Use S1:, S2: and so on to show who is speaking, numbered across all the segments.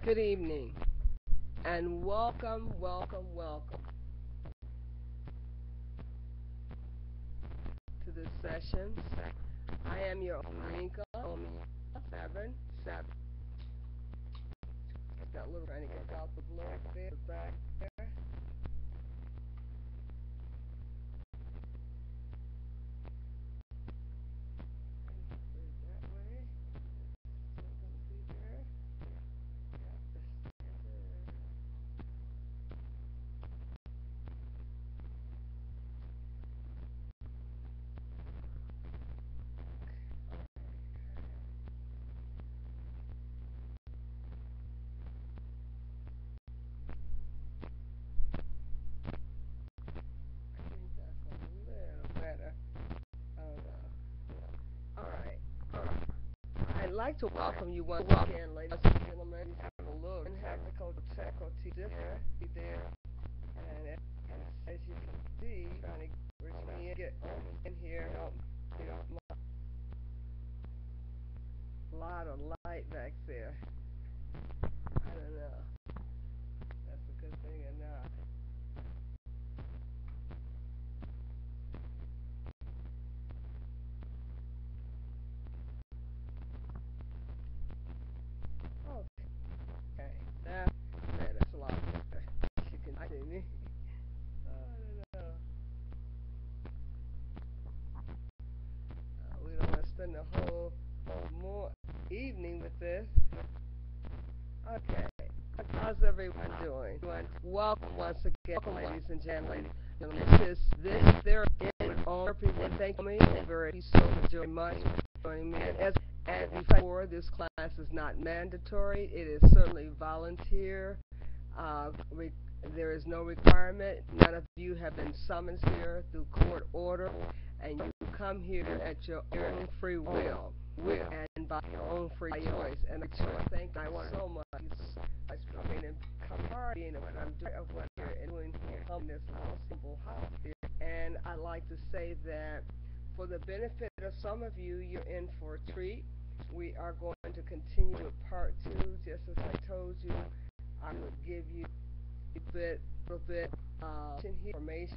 S1: Good evening, and welcome, welcome, welcome to this session. I am your Ominka, 7. Got a little trying to get out the blue there, back there. That way. Still gonna be there. Yep, it's there. I think that's a little better. I don't know. Alright. I'd like to welcome you once again, ladies and gentlemen. We have a little technical there. And as you can see, trying to get in here, a lot of light back there. I don't know. That's a good thing or not. Okay. That's a lot better. You can see me. I don't know. We don't want to spend the whole more evening with this. Okay. How's everyone doing? Welcome once again, ladies and gentlemen. This therapy with thank me very so much for joining me. As before, this class is not mandatory. It is certainly volunteer. Uh, re- there is no requirement. None of you have been summoned here through court order, and you come here at your own free will and by your own free choice. And I thank you so much for coming and being what I'm doing of what you're doing in this little simple house here. And I'd like to say that for the benefit of some of you, you're in for a treat. We are going to continue with part 2, just as I told you. I will give you a little bit information.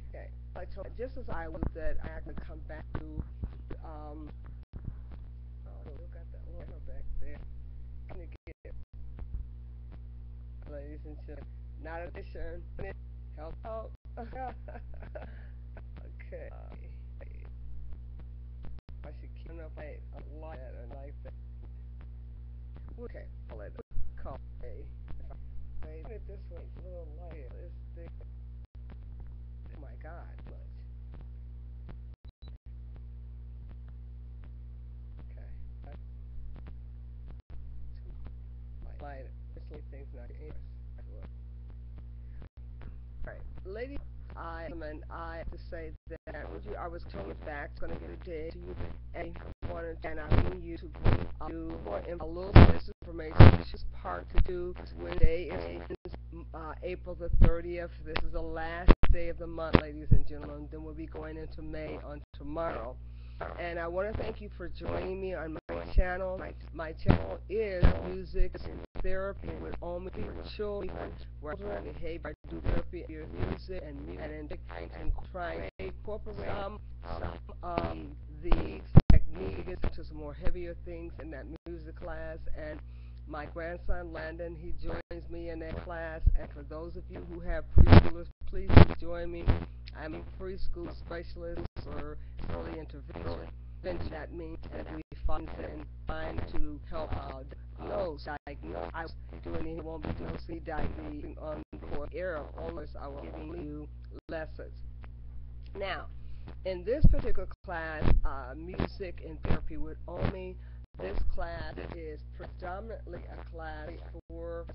S1: Okay, I told just as I would that I had to come back to oh, look at that little back there. Can you get ladies and gentlemen? Not addition. Help out. Okay. I should keep up a lot and like that. Okay, I'll let it call me. If I put it this way, it's a little light. This thing. Oh my God, much. Okay. Light. This little thing's not yours. Alright, ladies, I have to say that I was told back, it's going to be a day to you, and I need you to do more a little bit of information. This is part to do. Wednesday is April the 30th. This is the last day of the month, ladies and gentlemen. Then we'll be going into May on tomorrow. And I want to thank you for joining me on my channel. My channel is Music and Therapy with Only Children, where I behavior therapy, music, and try to incorporate some of the techniques into some more heavier things in that music class. And my grandson Landon, he joins me in that class. And for those of you who have preschoolers, please join me. I'm a preschool specialist for early intervention. That means that we find to help diagnose. I won't be doing diagnosing on core error. Always I will giving you lessons. Now, in this particular class, music and therapy with Omi, this class is predominantly a class for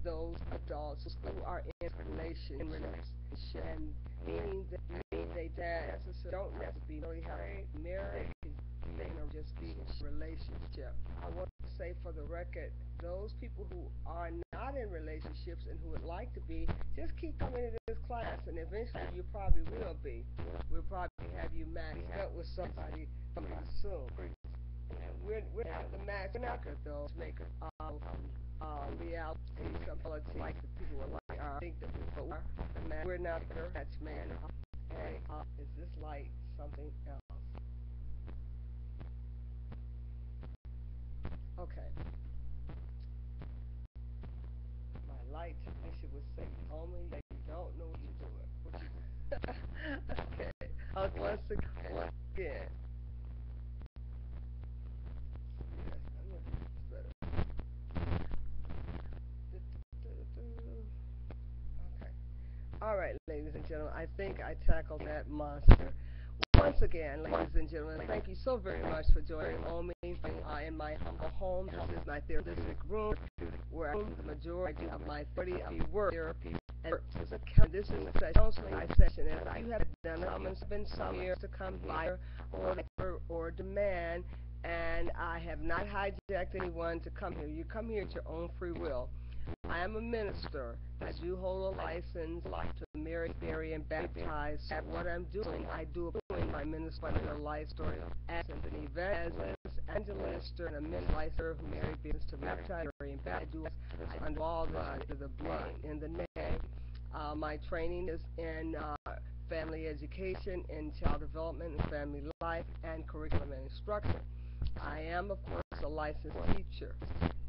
S1: those adults who are in relationship, and meaning that they don't necessarily have marriage, or just be in a relationship. I want to say for the record, those people who are not in relationships and who would like to be, just keep coming to this class, and eventually you probably will be. We'll probably have you matched up with somebody soon. We're not the match maker though. reality, some politics that people are like, think that we're not there. That's man. Hey, is this light something else? Okay, my light technician would say, only that you don't know what you're doing. Okay, once again, yes, I'm gonna do this better. Okay. All right, ladies and gentlemen, I think I tackled that monster. Once again, ladies and gentlemen, thank you so very much for joining me in my humble home. This is my therapeutic room where I do the majority of my 30 work therapy. And this is a counseling session. And if you have done it, it's been some years to come by or demand, and I have not hijacked anyone to come here. You come here at your own free will. I am a minister. I do hold a license to marry, bury, and baptize. So what I'm doing, I do my minister a life story as an event as a minister and a minister who married business to baptize, bury, and baptize. I do all the blood in the name. My training is in family education, in child development and family life, and curriculum and instruction. I am, of course, a licensed teacher,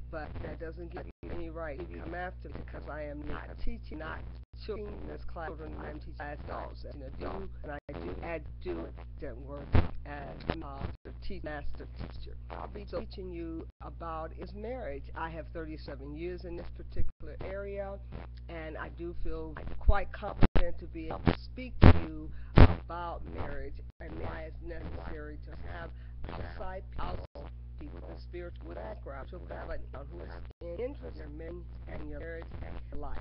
S1: but that doesn't give you any right to come after me because I am not teaching, not children in this class. Children, I'm teaching adults, and I do that work as the master teacher. I'll be teaching you about is marriage. I have 37 years in this particular area, and I do feel quite competent to be able to speak to you about marriage and why it's necessary to have outside people with a spiritual background who is interested in men and your marriage and your life.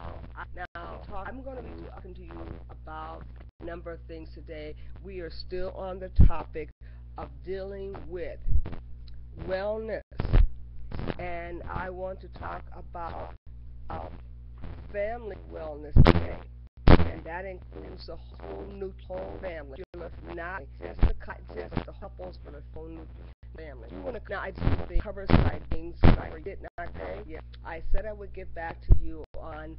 S1: Now, I'm going to be talking to you about a number of things today. We are still on the topic of dealing with wellness, and I want to talk about family wellness today. And that includes a whole family, not just the couples, but a whole new family. Now, I just the cover side things I did not say. Yeah, I said I would get back to you on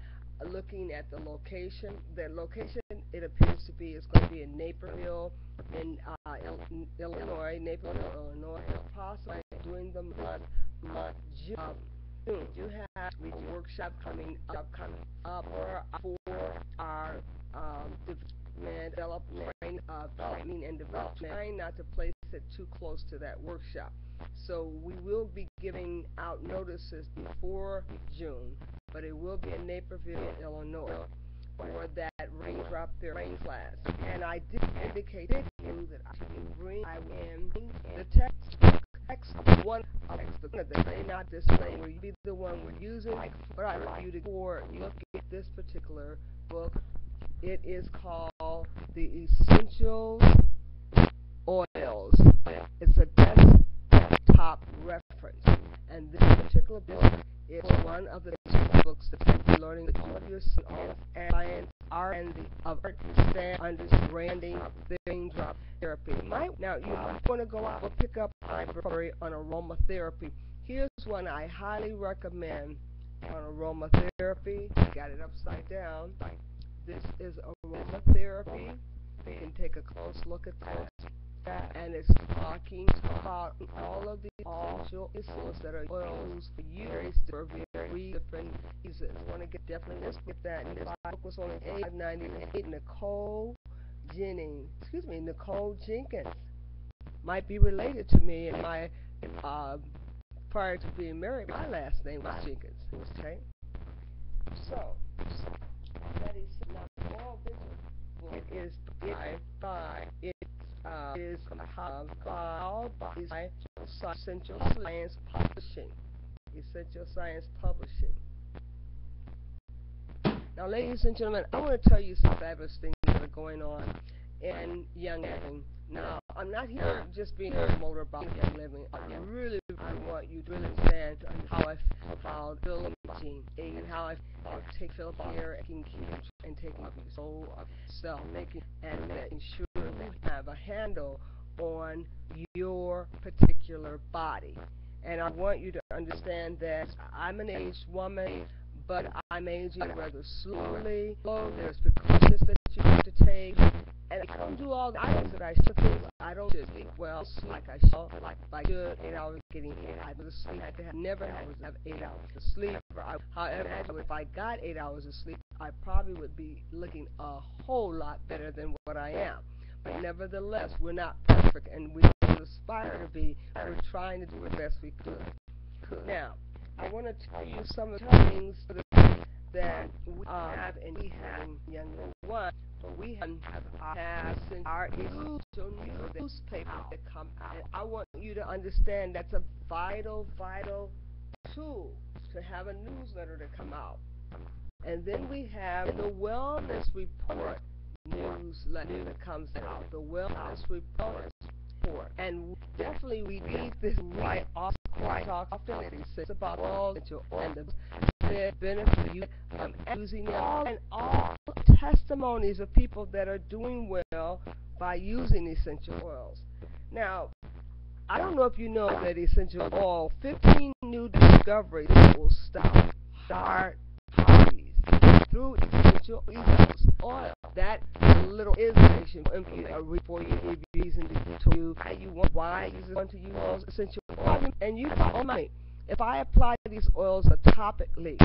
S1: looking at the location. The location, it appears to be, is going to be in Naperville, in Illinois, Illinois. Possibly doing the month June. You have a workshop coming up for our development of training and development. Trying not to place it too close to that workshop. So we will be giving out notices before June, but it will be in Naperville, Illinois, for that raindrop therapy class. And I did indicate to you that I will bring the text one of the may not display where you be the one we're using, but I want you to look at this particular book. It is called The Essentials Oils. It's a desktop reference, and this particular book is one of the books that you're learning the science and R&D of understanding raindrop therapy. Now, you want to go out and pick up a library on aromatherapy. Here's one I highly recommend on aromatherapy. Got it upside down. This is aromatherapy. You can take a close look at this. And it's talking about all of the essential oils that are used for years for very different reasons. I want to definitely get that. And this book was only $8.98. Nicole Jenkins might be related to me, and my prior to being married, my last name was Jenkins. Okay, so that is not all this book is by is compiled by Essential Science Publishing. Essential Science Publishing. Now, ladies and gentlemen, I want to tell you some fabulous things that are going on in Young Living. Now, I'm not here just being a promoter about Young Living. I really want you to understand how I feel imaging and how I take Philip here and taking control of self, making sure that you have a handle on your particular body. And I want you to understand that I'm an aged woman, but I'm aging rather slowly. There's precautions that you have to take. And I don't do all the items that I should do. I don't just sleep well, like I should, like I should, 8 hours getting 8 hours of sleep. I have never have 8 hours of sleep. However, if I got 8 hours of sleep, I probably would be looking a whole lot better than what I am. But nevertheless, we're not perfect, and we don't aspire to be. We're trying to do the best we could. Now, I want to tell you some of the things that we have, and we have in young one. We have since our newspaper that come out. And I want you to understand that's a vital tool to have a newsletter to come out. And then we have the wellness report newsletter that comes out. The wellness report. And definitely we need this right off quite often. It's about all that you're on the benefit you using it and all testimonies of people that are doing well by using essential oils. Now, I don't know if you know that essential oil, 15 new discoveries will start parties through essential oil. That little information for you if you're using why you want to use essential oil. And you thought, oh my, if I apply these oils topically,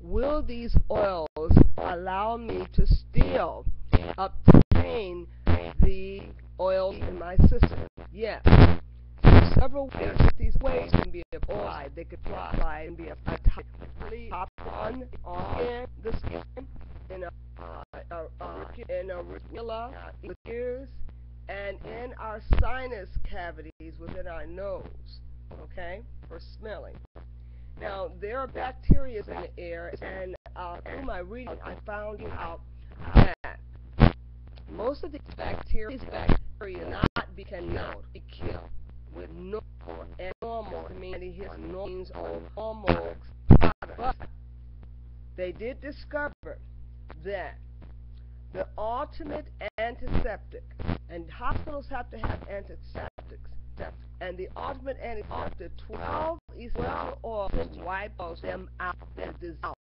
S1: will these oils allow me to still obtain the oils in my system? Yes. Several ways these ways can be applied. They could apply and be topically on the skin in a regular ears and in our sinus cavities within our nose. Okay, for smelling. Now there are bacteria in the air, and through my reading, I found out that most of these bacteria cannot be killed with normal and normal, meaning his means of normal products. But they did discover that the ultimate antiseptic, and hospitals have to have antiseptics, and the ultimate antiseptic, 12 essential oils wipes them out and dissolve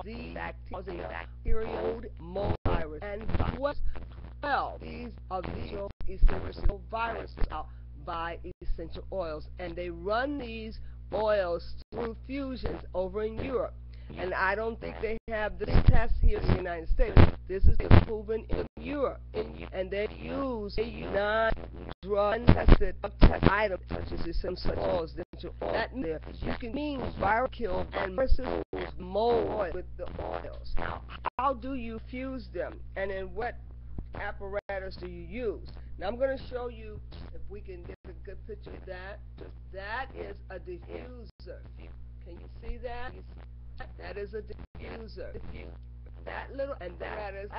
S1: these bacterial mold virus, and 12 of these essential viruses out by essential oils, and they run these oils through fusions over in Europe. And I don't think they have this test here in the United States. This is proven in Europe, and they use non-drug tested items such as essential oils. That means you can viral kill and versus mold with the oils. How do you fuse them, and in what apparatus do you use? Now I'm going to show you, if we can get a good picture of that. That is a diffuser. Can you see that? That is a diffuser. That little, and that is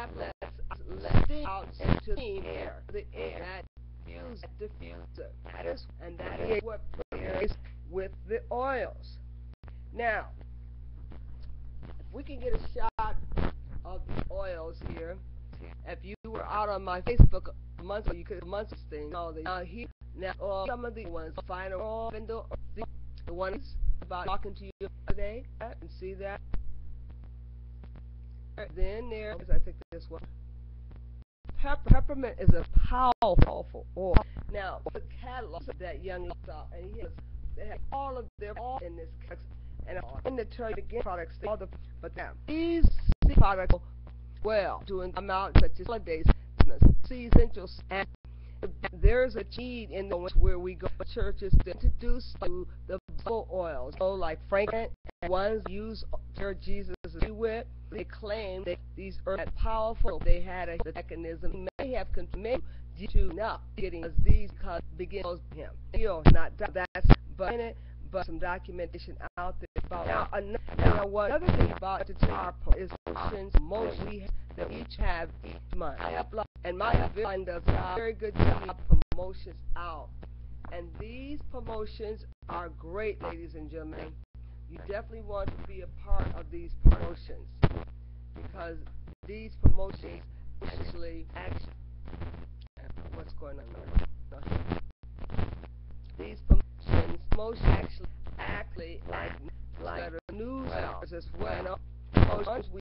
S1: letting out into the air. The air that diffuser. That is what pairs with the oils. Now, if we can get a shot of the oils here. If you were out on my Facebook a month ago, you could have thing. Now some of the ones, final window, the ones about talking to you today, and see that. Then there is, I think this one. Peppermint is a powerful oil. Now the catalog that young lady saw, and they have all of their in this catalog, and in the trade again products, but now these products well doing them out such as holidays, essentials, and there's a need in the where we go to churches to introduce to the oils. So like frankincense, and ones used for Jesus with, they claim that these are powerful. They had a mechanism may have contributed to not getting these because begins him. Not that's but some documentation out there about another thing about the our is most we that each have each month. And my line does a very good job promotions out. And these promotions are great, ladies and gentlemen. You definitely want to be a part of these promotions because these promotions actually what's going on there? These promotions actually actually like news hours as well.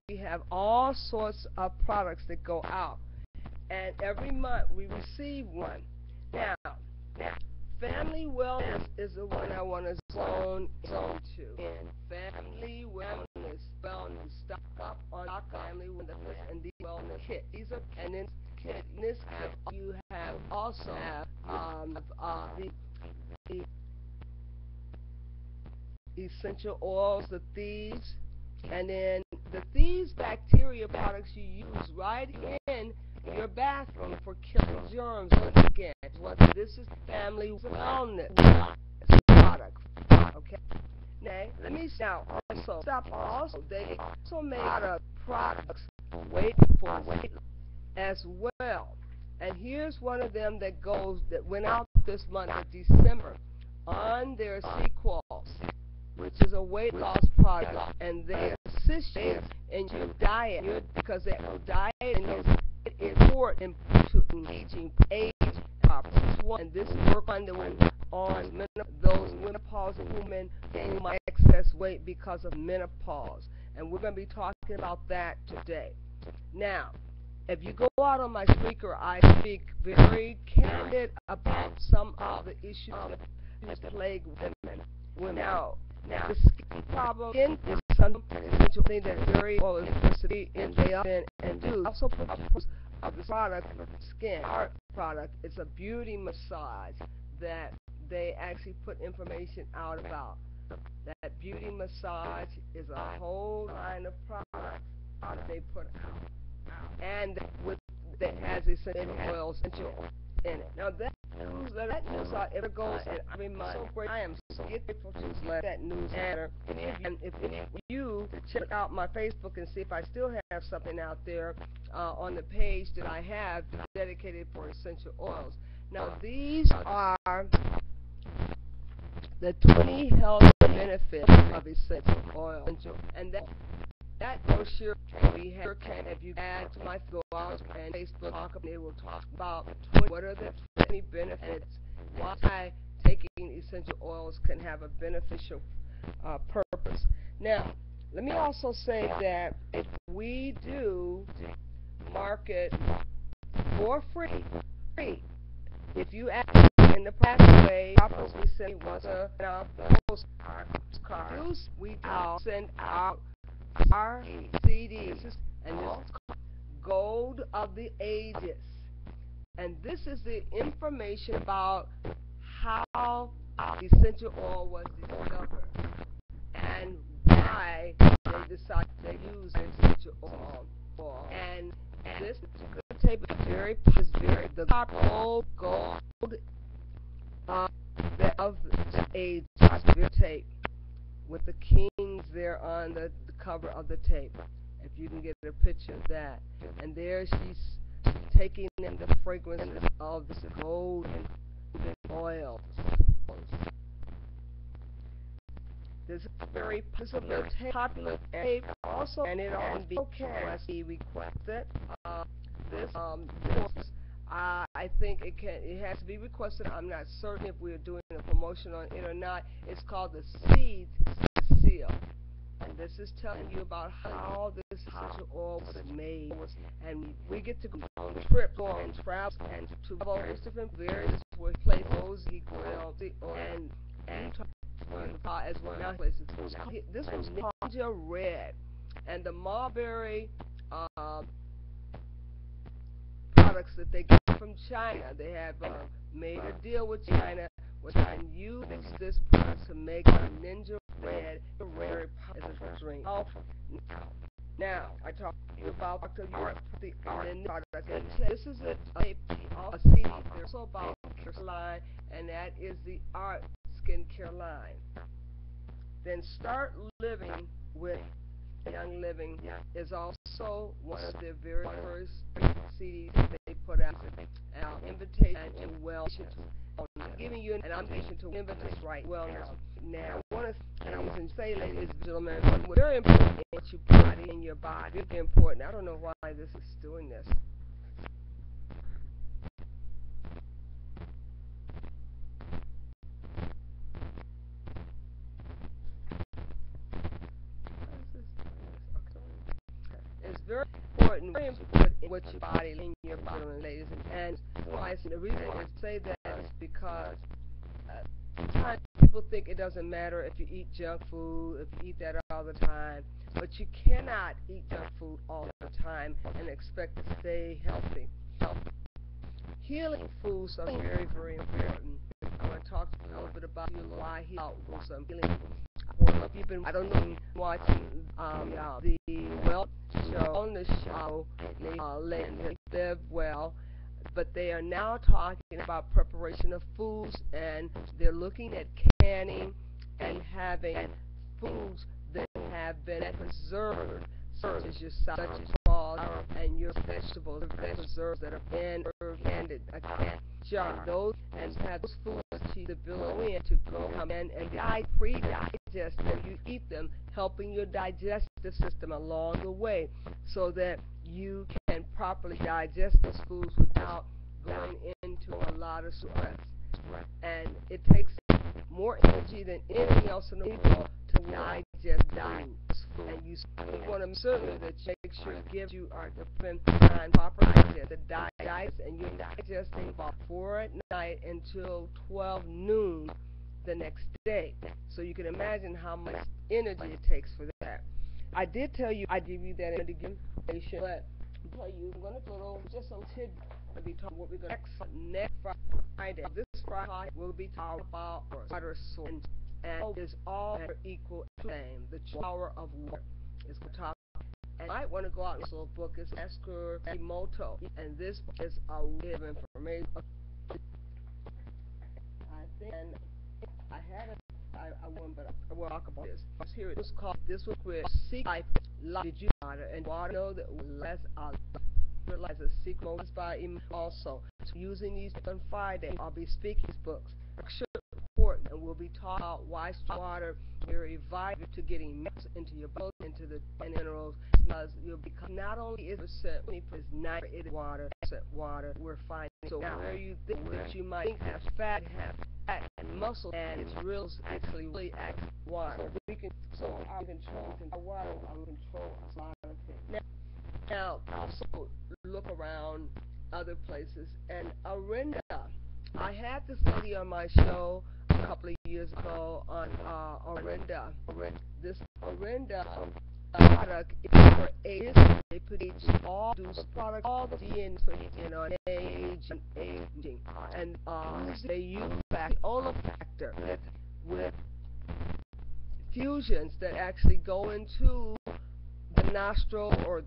S1: We have all sorts of products that go out, and every month we receive one. Now, family wellness is the one I want to zone into. Family wellness, stop on family wellness and the wellness kit. These are, and in this kit you have also the essential oils, the thieves, and then the thieves bacteria products you use right in your bathroom for killing germs. Once again, this is family wellness product. Okay. Now, let me also stop. Also, they also made products for weight as well. And here's one of them that went out this month of December on their sequels, which is a weight loss product, and they assist you in your diet because their diet is important to aging age properties. And this work on those menopausal women who might excess weight because of menopause, and we're going to be talking about that today. Now, if you go out on my speaker, I speak very candid about some of the issues that plague women. Now, the skin problem is something essential thing that very well is diversity in and do. Also put of the product, skin art product. It's a beauty massage that they actually put information out about. That beauty massage is a whole line of products that they put out, and that has essential oils in it. Now that newsletter, it goes, and I am so grateful to let that newsletter. And if you check out my Facebook and see if I still have something out there on the page that I have dedicated for essential oils. Now these are the 20 health benefits of essential oil, and that brochure we have, if you add to my go out and Facebook talk about, it will talk about what are the 20 benefits, why taking essential oils can have a beneficial purpose. Now, let me also say that we do market for free. If you ask in the pathway, we send once a postcard. We send out our CDs, and this is called Gold of the Ages. And this is the information about how essential oil was discovered and why they decided to use essential oil. And this tape is very the gold of the age tape with the kings there on the cover of the tape. If you can get a picture of that. And there she's taking in the fragrances of this gold and oils. This is very popular tape also, and it on Webcam. He requested this course. I think it has to be requested. I'm not certain if we're doing a promotion on it or not. It's called the Seeds Seal. And this is telling you about how this essential oil was made. And we get to go on trips, go on travels, and to various different places, he grilled and as well as places. This was Ninja Red, and the mulberry products that they get from China. They have made a deal with China, which can use this product to make a Ninja Red as a drink. Now, I talked to you about the product. This is a CD. There's also about care line, and that is the Art Skincare line. Then Start Living with Young Living is also one of their very first CDs that they put out. An invitation to wellness. Giving you an invitation to invitation right wellness. Now, one of the things and say, ladies and gentlemen, what's very important is what you put in your body. Very important. I don't know why this is doing this. what your body and your vitamin, ladies and why the reason I say that is because sometimes people think it doesn't matter if you eat junk food, if you eat that all the time, but you cannot eat junk food all the time and expect to stay healthy. Healing foods are very, very important. I want to talk to you a little bit about why healing foods are healing. If you've been, I don't know, watching the Well show on the show, they live well, but they are now talking about preparation of foods, and they're looking at canning and having foods that have been preserved, such as your sauce and your vegetables, preserved that have been handed a can jar. Those and have those foods to go in to come in and pre-digest when you eat them, helping your digestive system along the way, so that you can properly digest those foods without going into a lot of stress. And it takes more energy than anything else in the world to digest food. And you want to certainly that you make sure it gives you the time proper digest, the digest, and you're digesting about 4 at night until 12 noon the next day. So you can imagine how much energy it takes for that. I did tell you I give you that information, but I'm going to go over just a tidbit. We'll be talking what we're going to next Friday. This Friday we'll be talking about water source, and is all equal same. The power of water is the topic. And I want to go out and this book is Esker Emoto, and this is a way of information. I think I had it. I won, but I will talk about this. Here it is called. This was with Seek Life. Did you water and water know that less realize a secret by also using these on Friday. I'll be speaking these books. Important, and we'll be talking about why water very vital to getting into your body, into the minerals, because you'll become not only is percent, it's 90% water. We're finding so where you think that you might have fat and muscle, and it's real actually really water. So we can our control water, our control a lot of things. Now, also look around other places. And Arinda, I had this lady on my show a couple of years ago on Arinda. This Arinda product is for age. They produce all these products, all the DNA for aging, and they use the olfactor with fusions that actually go into the nostril or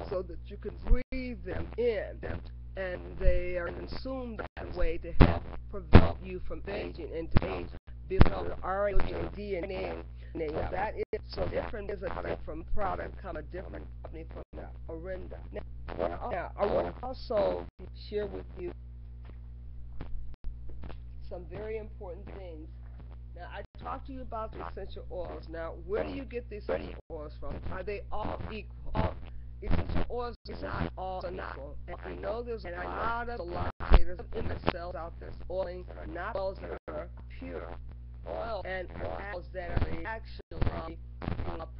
S1: so that you can breathe them in, and they are consumed that way to help prevent you from aging and to build the RNA and DNA. That is so different as a product from product come a different company from Arinda. Now, I want to also share with you some very important things. Now, I talked to you about the essential oils. Now, where do you get these essential oils from? Are they all equal? Essential oils are not all equal. And we know there's a lot of in the cells out there, oiling, not oils that are pure. Oil and oils that are actually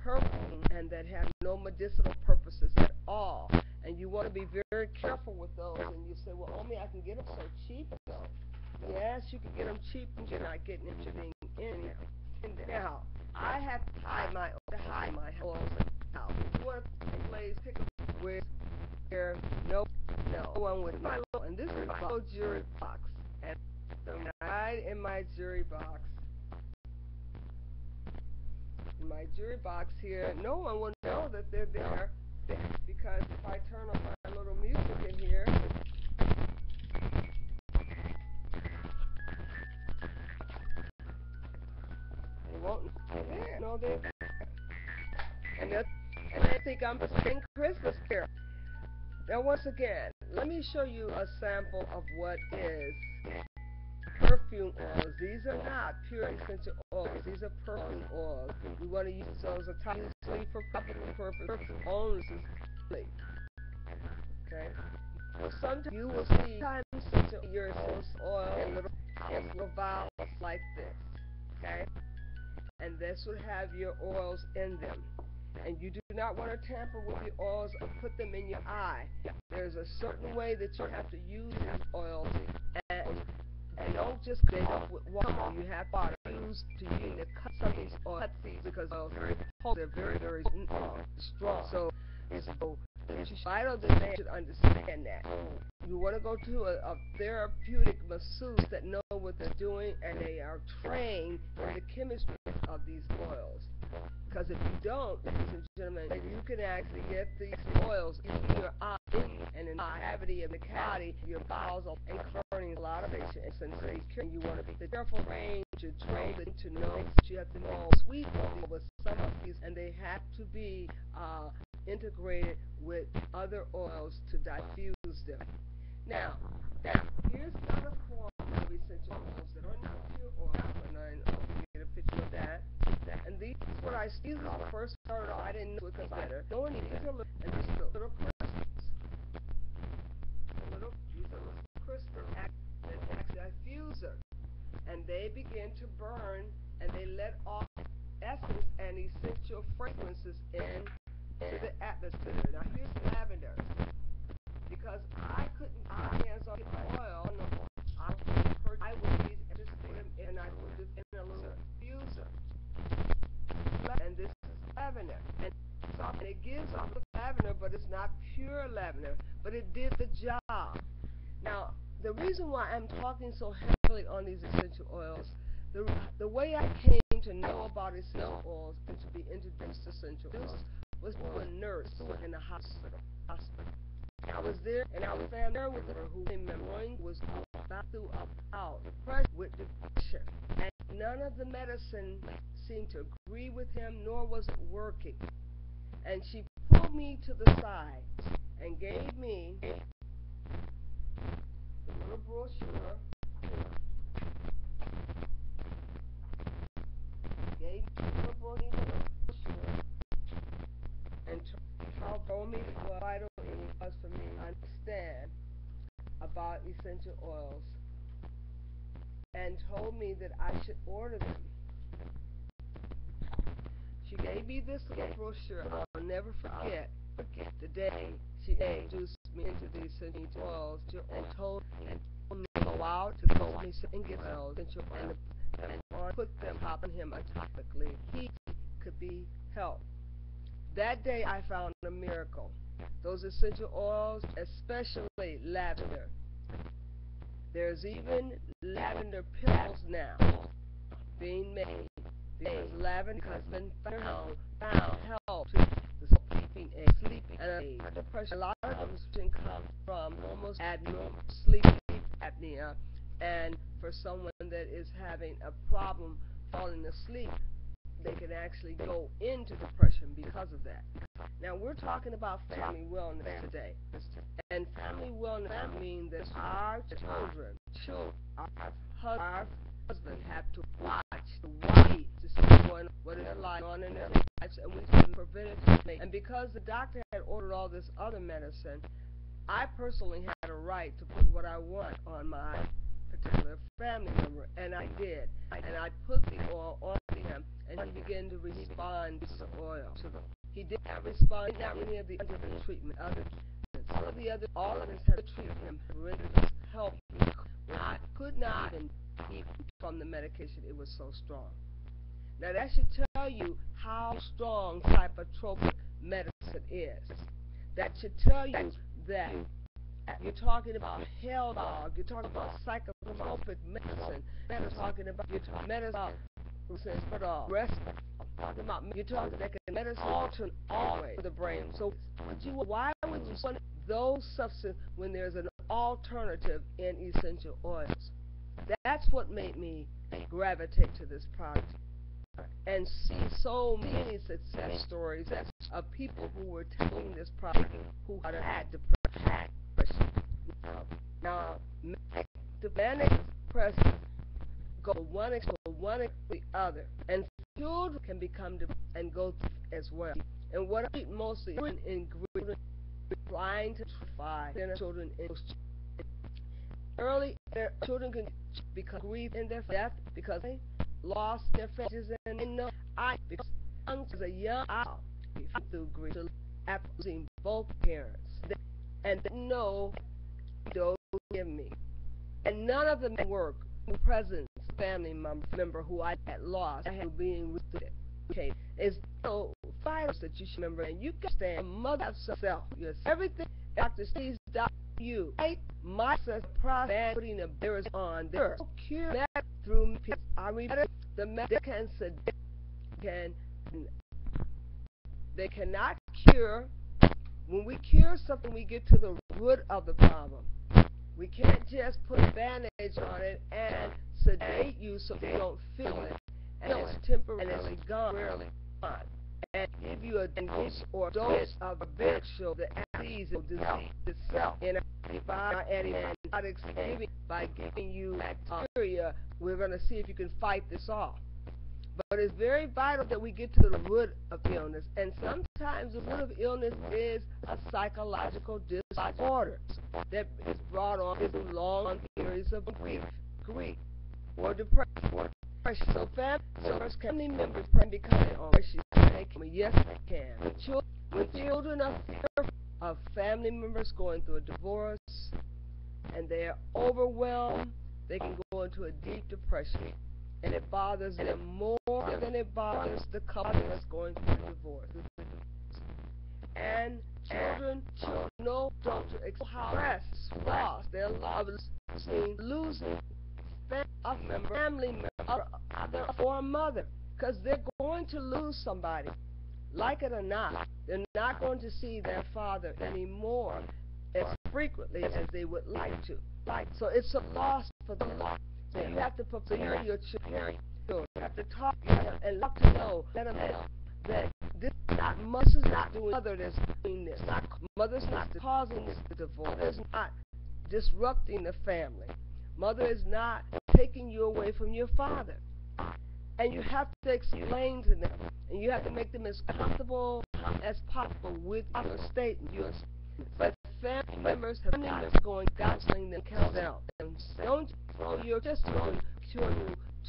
S1: perfume and that have no medicinal purposes at all. And you want to be very careful with those. And you say, well, only I can get them so cheap. Yes, you can get them cheap, but you're not getting anything in there. Now, I have to hide my oils out. You want to place, pick up where no one would know. And this is my little jewelry box. And I'm right in my jewelry box. In my jewelry box here, no one will know that they're there, because if I turn on my little music in here, they won't know there. No, they're there. And they think I'm singing Christmas carol. Now, once again, let me show you a sample of what is perfume oils. These are not pure essential oils. These are perfume oils. We want to use those usually for public purpose only. Okay. So sometimes you will see your essential oil in little vials like this. Okay. And this would have your oils in them. And you do not want to tamper with the oils or put them in your eye. There's a certain way that you have to use these oils, and don't just they don't with water. You have to use to cut some of these oils because oils are very potent. They're very strong. So vital that they should understand that. You want to go to a therapeutic masseuse that know what they're doing and they are trained in the chemistry of these oils. Because if you don't, ladies and gentlemen, you can actually get these oils in your eye and in the cavity of the cavity, your bowels are incurring a lot of sensation. You want to be careful range. You're trained to know that you have to know sweet with some of these, and they have to be integrated with other oils to diffuse them. Now, here's another form of essential oils that are not pure oils, and I'll get a picture of that. And these is the first started off. I didn't know it because better. Knowing these are little, and these are little crystals. These are little crystals that act as a diffuser, and they begin to burn, and they let off essence and essential fragrances into the atmosphere. Now here's lavender. Because I couldn't get my hands on oil, I would use and just put them in. I put this in a little diffuser. And this is lavender. And it gives off the lavender, but it's not pure lavender. But it did the job. Now, the reason why I'm talking so heavily on these essential oils, the way I came to know about essential oils and to be introduced to essential oils was through a nurse in the hospital. I was there, and I was there with her who was about with depression, and none of the medicine seemed to agree with him, nor was it working. And she pulled me to the side and gave me a little brochure. And told me what vital it was for me to understand about essential oils, and told me that I should order them. She gave me this little brochure. I'll never forget the day she introduced me into the essential oils and told me to go out to go and get oils and put them on him topically. He could be helped. That day I found a miracle. Those essential oils, especially lavender. There's even lavender pills now being made because lavender has been found help to the sleeping and depression. A lot of them come from almost abnormal sleep apnea, and for someone that is having a problem falling asleep, they can actually go into depression because of that. Now, we're talking about family wellness today. And family wellness means that our children, our husband have to watch to see what is going on in their lives, and we can prevent it. And because the doctor had ordered all this other medicine, I personally had a right to put what I want on my particular family member, and I did. And I put the oil on him, and he began to respond to the oil. He did not respond to any of the other treatment. All of us had to treat him, rendered us help. I could not even from the medication. It was so strong. Now that should tell you how strong psychotropic medicine is. That should tell you that you're talking about hell dog. You're talking about psychotropic medicine. You're talking about medicine for rest. You're talking that can medicine alter always the brain. So why would you want those substances when there's an alternative in essential oils? That's what made me gravitate to this product and see so many success stories of people who were taking this product who had depression. Now, the manic depression go one to the other, and children can become depressed and go through as well. And what I eat mostly in trying to find children in early children can become grief in their death because they lost their families, and they know because as a young child through grief after losing both parents, and they know those give me. And none of them work. Presence, family member who I had lost, I had being rooted. Okay, it's so vital that you should remember, and you can stand mother of self. Yes, everything Dr. C's done you. Right? My process putting the barriers on there. Cure that through me. I read the method can they cannot cure. When we cure something, we get to the root of the problem. We can't just put a bandage on it and sedate you so you don't feel it, and it's temporarily gone, and give you a dose or dose of a beneficial the disease will dissolve itself in antibiotics by giving you bacteria. We're going to see if you can fight this off. But it's very vital that we get to the root of illness, and sometimes the root of illness is a psychological disorder that is brought on through long periods of grief or depression. So family members can become their own. Yes, they can. When children are fearful of family members going through a divorce and they are overwhelmed, they can go into a deep depression. And it bothers them more than it bothers the couple that's going through a divorce. And children don't express loss, their lovers losing a family member or a mother, because they're going to lose somebody. Like it or not, they're not going to see their father anymore as frequently as they would like to. So it's a loss for them. So you have to prepare your children. You have to talk to them and let them know that this mother's not doing mother that's doing this. Mother's not causing this divorce. Mother's not disrupting the family. Mother is not taking you away from your father. And you have to explain to them, and you have to make them as comfortable as possible with your statement. But family members have going counseling themselves out. And don't throw your children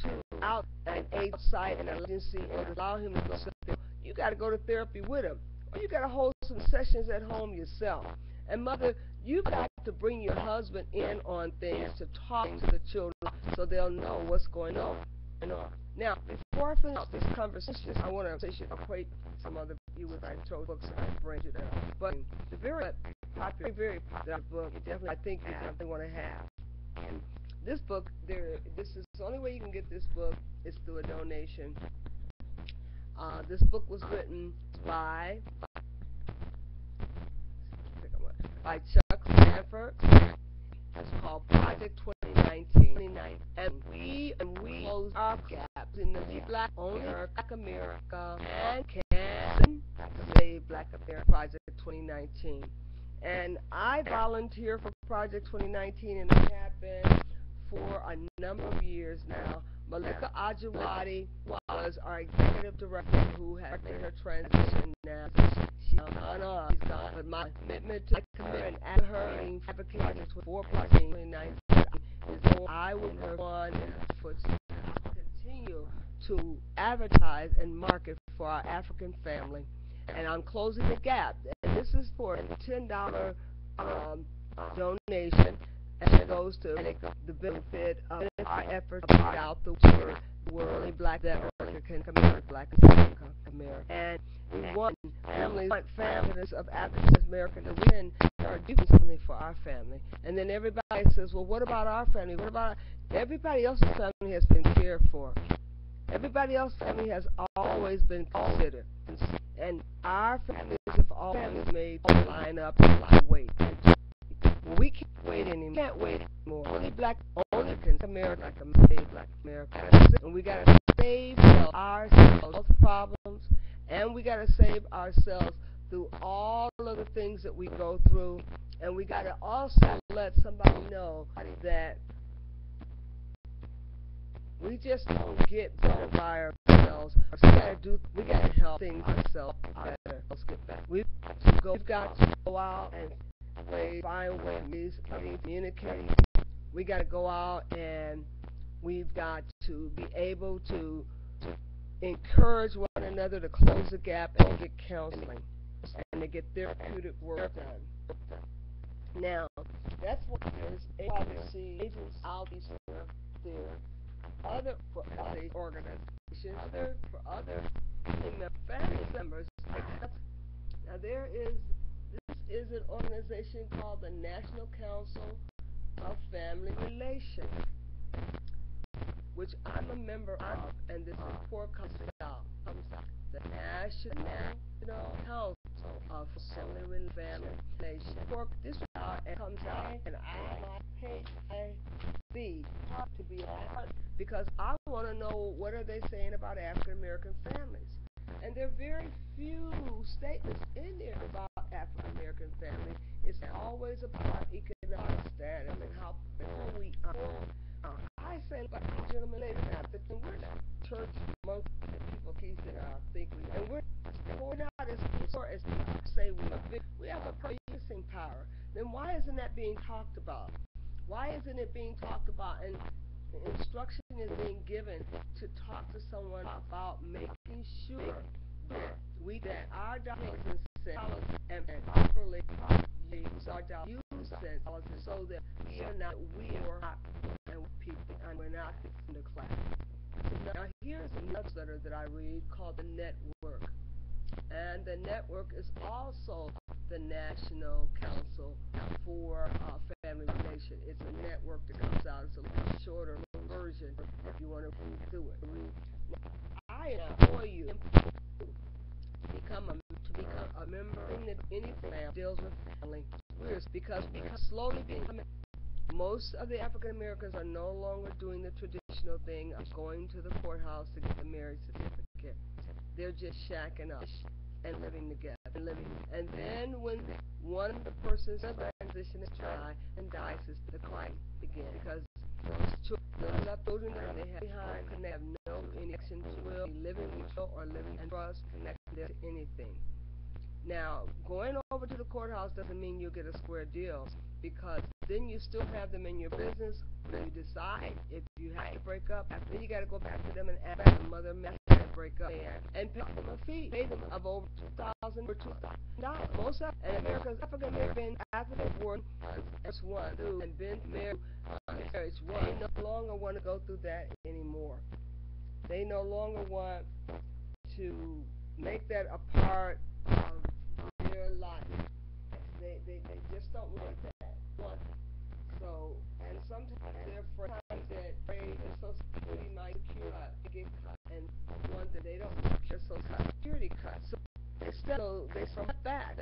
S1: to out an outside an agency or allow him to go. You got to go to therapy with him, or you got to hold some sessions at home yourself. And mother, you've got to bring your husband in on things to talk to the children so they'll know what's going on. Now, before I finish this conversation, I want to equate some other viewers I told books and I bring you that. But the very popular book, definitely I think you definitely want to have. And this book, this is the only way you can get this book is through a donation. This book was written by Chuck Sanford. It's called Project 2019, and we close our gaps in the Black America and can save Black America. Project 2019, and I volunteer for Project 2019, and I have been for a number of years now. Malika Ajawadi was our executive director who has made her transition now. She's gone. But my commitment to and after her being advocating for Project 2019 is that I will work on continue to advertise and market for our African family. And I'm closing the gap. And this is for a $10 donation. And it goes to the benefit of our efforts to get out the word Black African American, Black American. And we want families of African American to win or do something for our family. And then everybody says, well, what about our family? What about everybody else's family has been cared for? Everybody else's family has always been considered. And our families have always made to line up and wait. We can't wait anymore. Only Black America can save Black America. And we got to save ourselves problems, and we got to save ourselves through all of the things that we go through. And we got to also let somebody know that we just don't get better by ourselves. We got to help things ourselves better. We've got to go out and find ways of communicating. We got to go out and we've got to be able to encourage one another to close the gap and get counseling and to get therapeutic work done. Now, that's what there's agencies, out there, other for other organizations, other for other family members. Now this is an organization called the National Council of Family Relations, which I'm a member of, and this report comes out. The National Council of Family Relations. This report comes out, and I pay fee to be a part because I want to know what are they saying about African American families. And there are very few statements in there about African American families. It's always about economic status and how poor we are. I say, but gentlemen, ladies, we're not church monks people keep thinking, and we're not as poor as people say we are. We have a purchasing power. Then why isn't that being talked about? Why isn't it being talked about? And instruction is being given to talk to someone about making sure that our dollars and cents and properly use our dollars and cents so that we are not and people and we're not in the class. Now here's another letter that I read called the Network. And the network is also the National Council for Family Relations. It's a network that comes out. It's a little shorter version if you want to read through it. I implore you to become a member in any family that deals with family. Because slowly becoming, most of the African Americans are no longer doing the traditional thing of going to the courthouse to get the marriage certificate. They're just shacking up and living together. And then when one of the persons in transition is tried and dies, the crime begins. Because those children that they have behind and they have no connection to will, living will or living in trust connected to anything. Now, going over to the courthouse doesn't mean you'll get a square deal, because then you still have them in your business. When you decide if you have to break up, then you got to go back to them and ask the mother and to break up and pay them a fee, pay them of over $2,000 or $2,000. Most of Americans, African American, after they've worked as one and been married, marriage one, they no longer want to go through that anymore. They no longer want to make that a part of their life. They just don't want that. So, and sometimes they're afraid that the Social Security might get cut, and one that they don't want their Social Security cut. So they step back.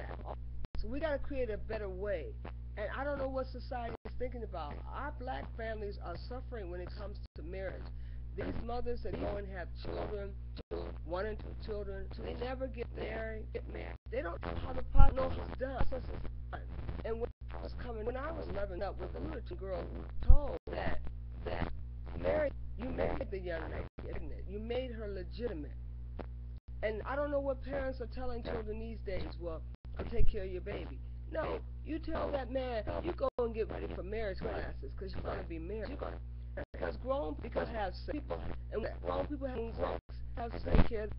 S1: So we got to create a better way. And I don't know what society is thinking about. Our black families are suffering when it comes to marriage. These mothers that go and have children, 1 and 2 children, they never get married. They don't know how the process is done. And when I was 11 up with a little girl, told that you married the young lady, isn't it? You made her legitimate. And I don't know what parents are telling children these days. Well, I'll take care of your baby. No, you tell that man, you go and get ready for marriage classes because you're going to be married. Because grown people have sex, and grown people have to take care of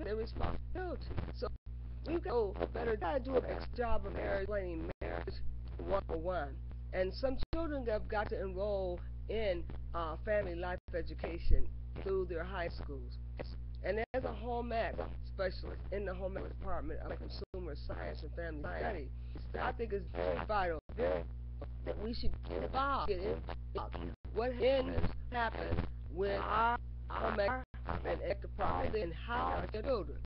S1: their responsibility. So we gotta do a better job of explaining marriage 101. And some children have got to enroll in family life education through their high schools. And as a home ec specialist in the home ec department of consumer science and family studies, I think it's very vital that we should get involved. What happens when our home ec and ec department and how our children.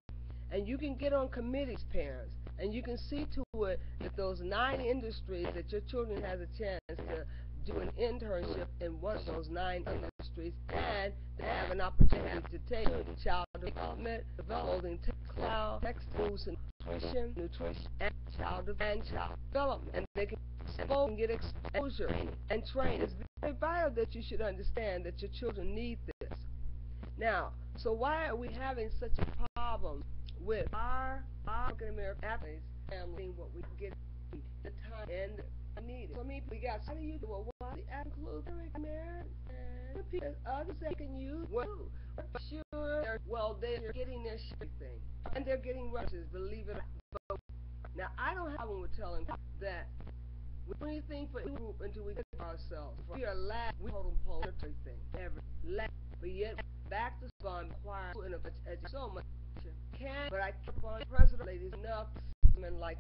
S1: And you can get on committees, parents, and you can see to it that those 9 industries that your children has a chance to do an internship in one of those 9 industries, and they have an opportunity to take child development, clothing, cloud, textiles, and nutrition, and child development. And they can get exposure and train. It's very vital that you should understand that your children need this. Now, so why are we having such a problem with our African American athletes family, what we get the time and I need it. So many people got, how do you do it? Well, the include marriage and the people, others that can use. Well, sure, well, they're getting their thing. And they're getting rushes, believe it or not. Now, I don't have a problem with telling that we do anything for any group until we get ourselves. We are last, we total pole everything, last, but yet back to spawn requires in a so much. But I keep on president ladies enough and like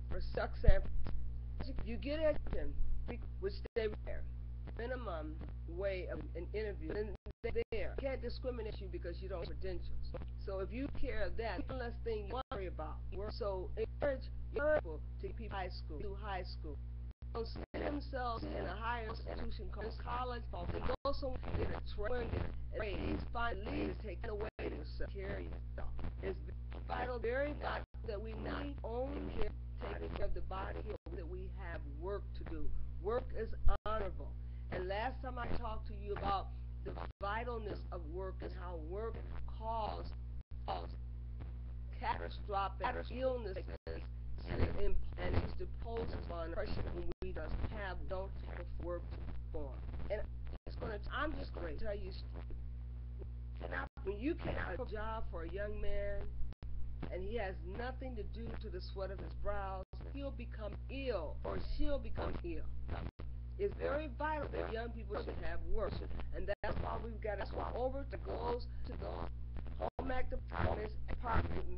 S1: for success. You get education, which they there. Minimum way of an interview, and they're there. You can't discriminate you because you don't have credentials. So if you care of that, one less thing you worry about. So encourage your people to keep high school. Don't see themselves in a higher institution called college, and go somewhere to get a training, and find leads, take it away yourself, care yourself. It's vital, very vital that we not only take care of the body, that we have work to do. Work is honorable. And last time I talked to you about the vitalness of work and how work causes catastrophic illnesses and it's deposes on pressure when we don't work to perform. And I'm just going to tell you, when you can have a job for a young man and he has nothing to do to the sweat of his brows, he'll become ill or she'll become ill. It's very vital that young people should have work, and that's why we've got to go over to those home ec departments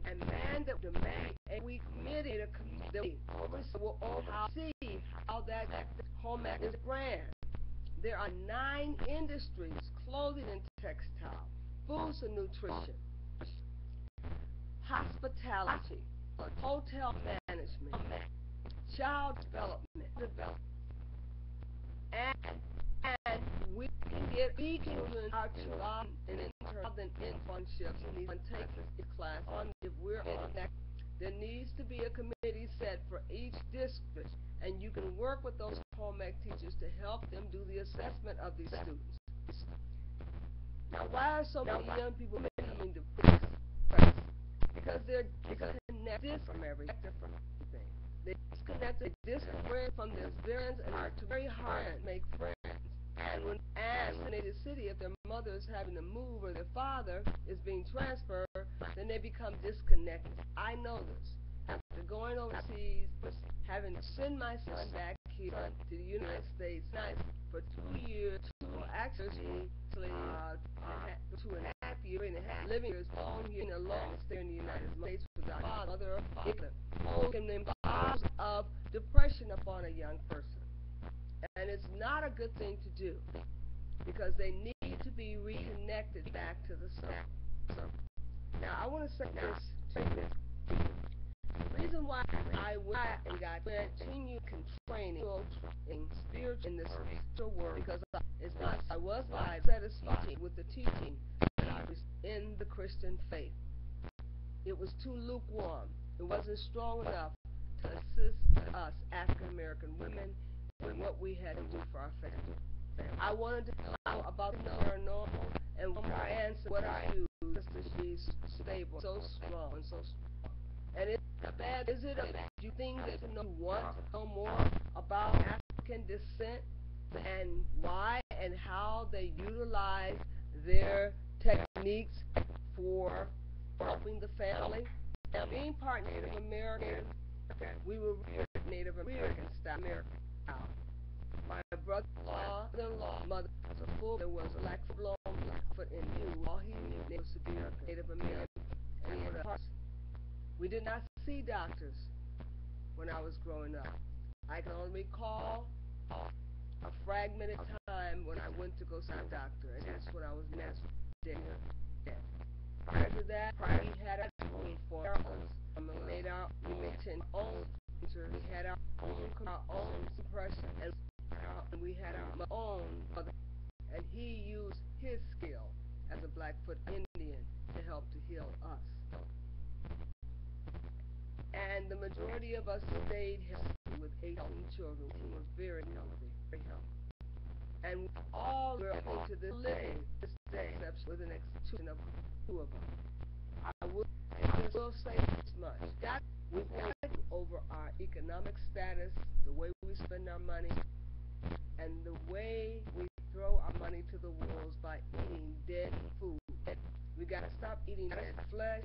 S1: and demand, and we committed a committee will see how that home ec is ran. There are 9 industries: clothing and textile, foods and nutrition, hospitality, hotel management, child development, and we can do our job and internships and take this class on. If we're on that, there needs to be a committee set for each district, and you can work with those home ec teachers to help them do the assessment of these students. Now, why are so many young people becoming depressed? Because they're disconnected from everything. They disconnected from their parents, and it's very hard to make friends. And when in a city, if their mother is having to move or their father is being transferred, then they become disconnected. I know this. After going overseas, having to send my son back here to the United States for 2 years, actually 2.5 years, living years long here in a long stay in the United States without father or father, can cause of depression upon a young person. And it's not a good thing to do, because they need to be reconnected back to the soul. Now, I want to say this to you. The reason why I went and got continued training in the spiritual world, because I was not satisfied with the teaching that I was in the Christian faith. It was too lukewarm. It wasn't strong enough to assist us African American women in what we had to do for our family. I wanted to know about the paranormal and what our answer, what I do, Sister, she's stable, so strong, and so strong. And it's bad, is it? Do you think that you want to know more about African descent and why and how they utilize their techniques for helping the family? Now, being part Native American, we were Native American style. My brother-in-law, mother was a full. There was a Blackfoot Indian. All he knew was to be Native American. And we did not see doctors when I was growing up. I can only recall a fragmented time when I went to go see a doctor, and that's when I was dead. Prior to that, we had our own, we maintained our own, we had our own suppression, and we had our own mother, and he used his skill as a Blackfoot Indian to help to heal us. And the majority of us stayed healthy with 18 children who were very healthy, very healthy. And we all were into the living this day, with an exception of 2 of us. I will say this much. That we wanted over our economic status, the way we spend our money and the way we throw our money to the wolves by eating dead food. We gotta stop eating dead flesh,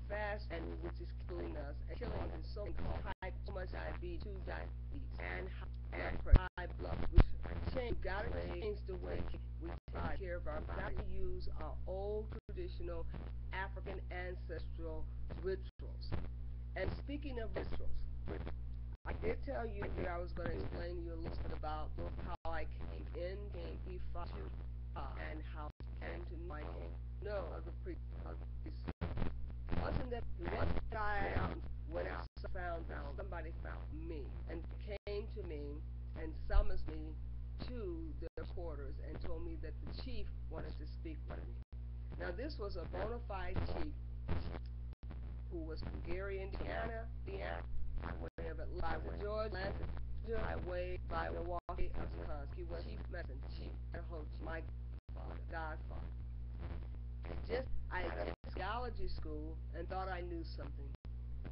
S1: fast, and which is killing us and killing us so much diabetes, and high blood pressure. We gotta change the way we take care of our body. We gotta use our old traditional African ancestral rituals. And speaking of rituals, I did tell you that I was going to explain to you a little bit about how I came in Ifa and how I came to know the priest. Wasn't that guy when I found out somebody found me and came to me and summoned me to their quarters and told me that the chief wanted to speak with me. Now this was a bona fide chief who was from Gary, Indiana, by way of Atlanta, Georgia, by way by Milwaukee, Wisconsin. He was chief messenger, chief host, my godfather. I attended theology school and thought I knew something,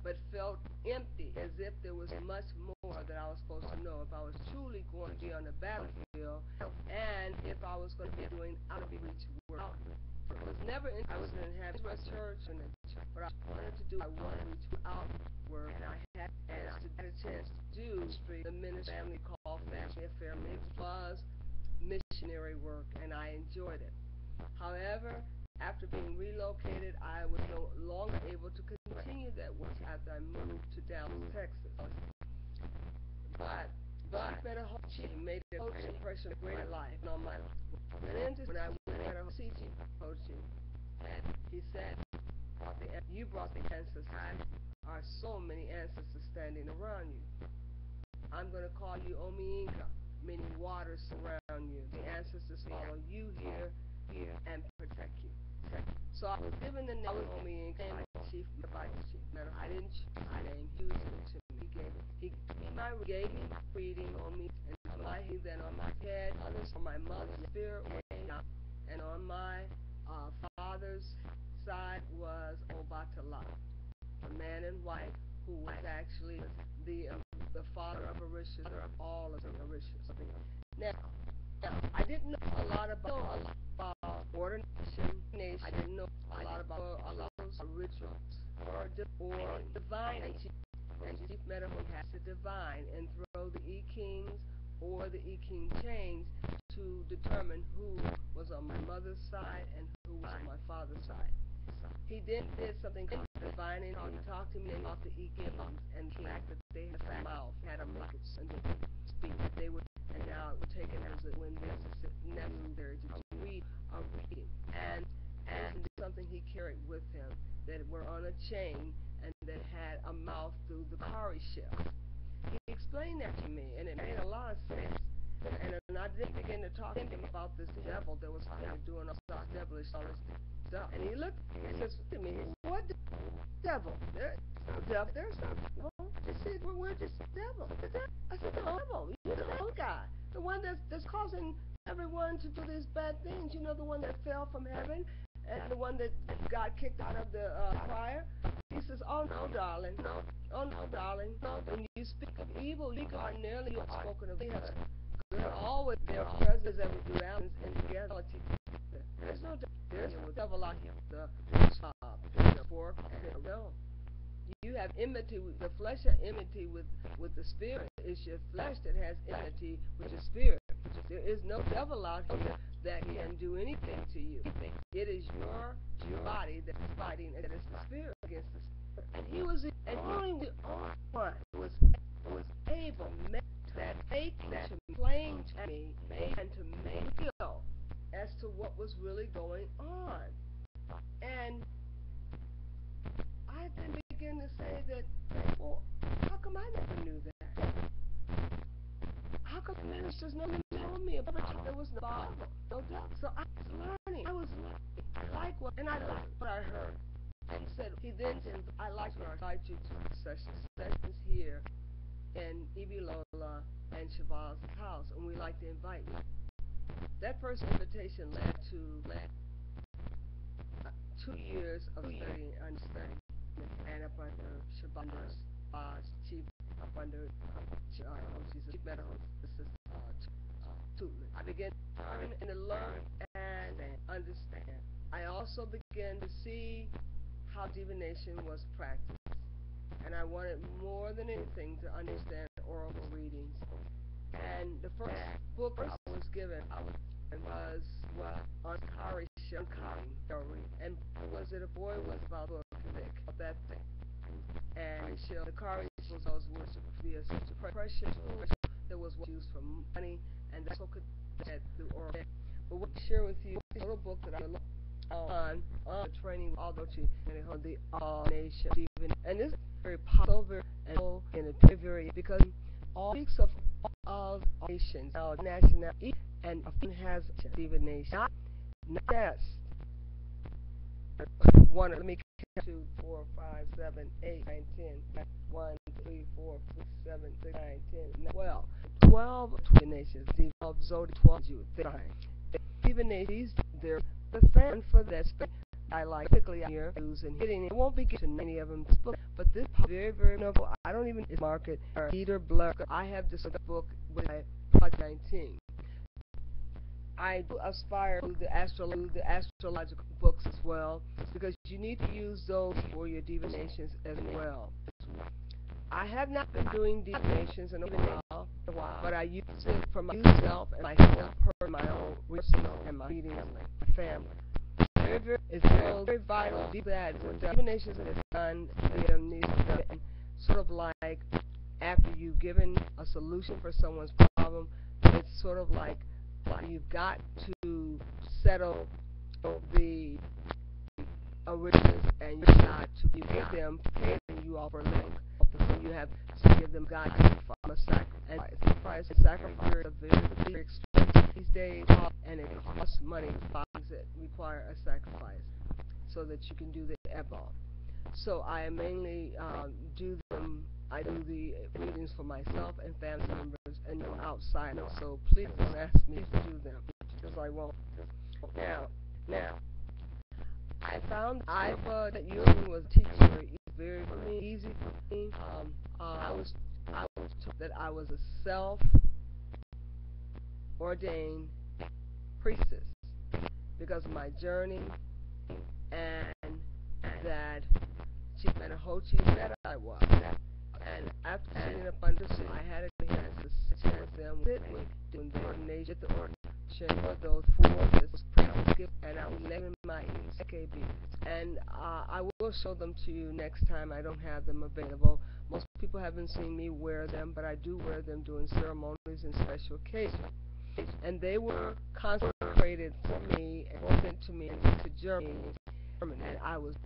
S1: but felt empty, as if there was much more that I was supposed to know if I was truly going to be on the battlefield and if I was going to be doing outreach work. I was never interested in having a church, but I wanted to do outreach work, and I had a chance to do the ministry family called Family Affair. It was missionary work, and I enjoyed it. However, after being relocated, I was no longer able to continue that work after I moved to Dallas, Texas. But she made a coaching impression on my life and on my life. When I went into teaching coaching, he said, "You brought the ancestors. There are so many ancestors standing around you. I'm going to call you Omiinka, meaning waters surround you. The ancestors follow you here and protect you." So I was given the name Omiinka by Chief. I didn't choose the name. He was given to me. He gave me my reading on me, and my then on my head, others on my mother's spirit, and on my father's side was Obatala, a man in white who was actually the father of Orishas, all of the Orishas. Now, I didn't know a lot about ordination. I didn't know a lot about those rituals or divine. And Chief Medical has to divine and throw the E-Kings or the E-King chains to determine who was on my mother's side and who was on my father's side. He then did something called divining. He talked to me about the E-Kings and the fact that they had a mouth, had a mouth, and they could speak. They would, and now it was taken as when necessary to read a reading. And something he carried with him that were on a chain and that had a mouth through the cowrie shell. He explained that to me, and it made a lot of sense. And I didn't begin to talk to him about this devil that was doing all this devilish stuff. And he looked, he says to me, "What devil? There's no devil. There's no devil. We're just devil." I said, "The devil. You're the devil guy. The one that's causing everyone to do these bad things. You know, the one that fell from heaven and the one that got kicked out of the choir." He says, "Oh, no, darling. Oh, no, darling. When you speak of evil, you ordinarily have spoken of evil. Good always their presence every duality and reality. There's no devil out here. The fork. No. You have enmity. The flesh has enmity with the spirit. It's your flesh that has enmity with the spirit. There is no devil out here that can do anything to you. It is your body that is fighting against the spirit, against the spirit." And he was the only one who was able to make that plain to me and to make me feel as to what was really going on. And I then began to say that, well, how come I never knew that? How come the ministers never told me about it? There was no Bible, no doubt. So I was learning. I like what I heard. And he then said, "I like to invite you to sessions here in Ibilola and Shabaz's house, and we like to invite you." That first invitation led to 2 years of studying and understanding and up under Shabaz's chief up under, she's a chief medical assistant. I began to learn and to learn and understand. I also began to see how divination was practiced, and I wanted more than anything to understand oracle readings. And the first book I was given was on Kari Shari, and was it a boy was about that thing. And the Kari was to be a precious tool that was used for money, and that's what could get through oracle. But what I share with you a little book that I looked on the training although she on the all nation even, and this is very popular and it's very because all speaks of all nations, all nationality, and often has even nation. Not just one. Let me count 2, 4, 5, 7, 8, 9, 10. 1, 3, 4, 5, 7, 6, 9, 10, 12 nations. The 12 zodiac 12 you think. Even nations, they're the fan for this. I like particularly here and hitting. It won't be getting to any of them, but this very very novel. I don't even market or Peter Blair. I have this book with my Project 19. I do aspire to the astrological books as well, because you need to use those for your divinations as well. I have not been doing divinations in a while, but I use it for myself and myself, for my own research and my readings, my family. It's very vital that divinations is done, sort of like after you've given a solution for someone's problem. It's sort of like you've got to settle the originals, and you've got to be with them, and you offer them. So you have to give them God from a sacrifice. Sacrifice is very expensive these days, and it costs money. Things that require a sacrifice so that you can do the ebon. So I mainly do them. I do the readings for myself and family members and no outsiders. So please don't ask me to do them because I won't. Now, I found that Jung was a teacher. It's very easy for me. I was told that I was a self-ordained priestess because of my journey, and that Chief Manahochi said I was. And after sitting up under I had a chance to sit with them, sit with doing the ordination, of those forces, and I was letting my AKB. And I will show them to you next time. I don't have them available. Most people haven't seen me wear them, but I do wear them during ceremonies and special occasions. And they were consecrated for me and sent to me to Germany. And I was